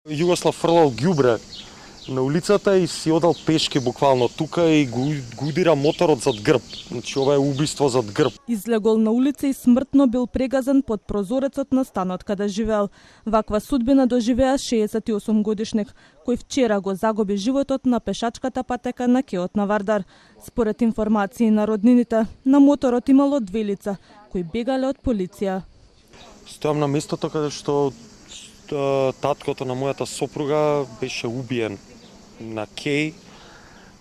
Југослав фрлал ѓубре на улицата и си одал пешки буквално тука и го удира моторот зад грб. Значи ова е убиство зад грб. Излегол на улица и смртно бил прегазен под прозорецот на станот каде живеел. Ваква судбина доживеа 68 годишник, кој вчера го загуби животот на пешачката патека на кеот на Вардар. Според информации на роднините, на моторот имало 2 лица кои бегале од полиција. Стојам на местото каде што таткото на мојата сопруга беше убиен на Кеј,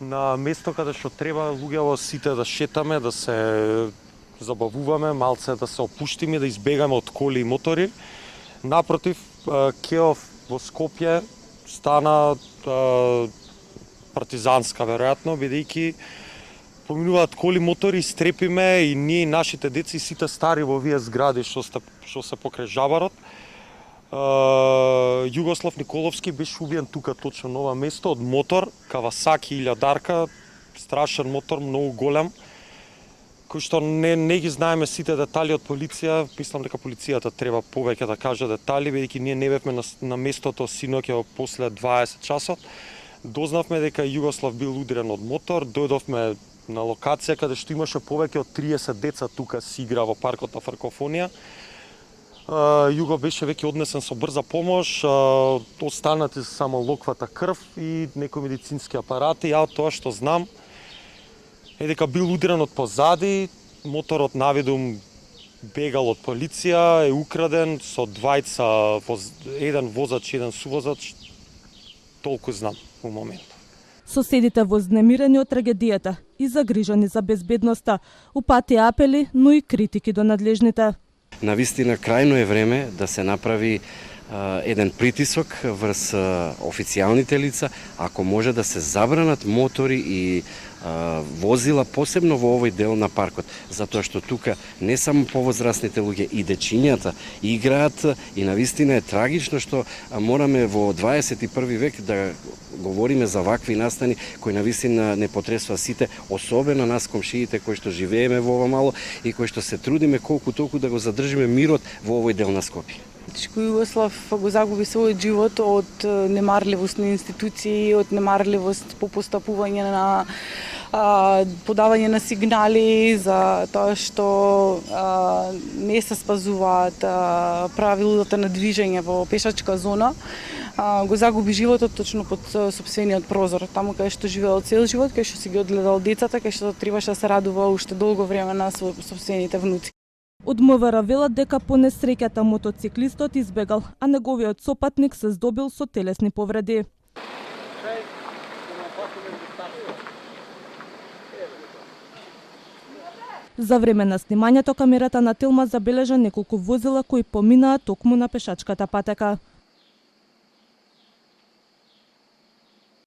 на место каде што треба луѓето сите да шетаме, да се забавуваме, малце да се опуштиме, да избегаме од коли и мотори. Напротив, Кеов во Скопје стана партизанска, веројатно, бидејќи поминуваат коли, мотори, стрепиме и ние и нашите деца и сите стари во овие згради што се покрај Жабарот. Југослав Николовски беше убиен тука точно на ова место од мотор Кавасаки 1000-дарка, страшен мотор, многу голем, кој што не ги знаеме сите детали од полиција. Мислам дека полицијата треба повеќе да каже детали, бидејќи ние не бевме на местото синоќа после 20 часот. Дознавме дека Југослав бил удрен од мотор, дојдовме на локација каде што имаше повеќе од 30 деца тука си игра во паркот на Франкофонија. Југо беше веќе однесен со брза помош, останати само локвата крв и некои медицински апарати. Ја тоа што знам е дека бил удрен од позади, моторот навидум бегал од полиција, е украден со двајца, еден возач и еден сувозач. Толку знам во моментот. Соседите вознемирени од трагедијата и загрижени за безбедноста упатија апели, но и критики до надлежните. Навистина, крајно е време да се направи еден притисок врз официјалните лица, ако може да се забранат мотори и возила, посебно во овој дел на паркот, затоа што тука не само повозрасните луѓе и дечињата играат и навистина е трагично што мораме во 21 век да говориме за вакви настани кои навистина не потресува сите, особено нас комшиите кои што живееме во ова мало и кои што се трудиме колку толку да го задржиме мирот во овој дел на Скопје. Југослав го загуби својот живот од немарливост на институции, од немарливост по постапување на подавање на сигнали за тоа што не се спазуваат правилата на движење во пешачка зона. Го загуби животот точно под сопствениот прозор, таму кај што живеел цел живот, кај што си ги одгледал децата, кај што требаше да се радува уште долго време на сопствените внуци. Од МВР велат дека по несреќата мотоциклистот избегал, а неговиот сопатник се здобил со телесни повреди. За време на снимањето камерата на Телма забележа неколку возила кои поминаа токму на пешачката патека.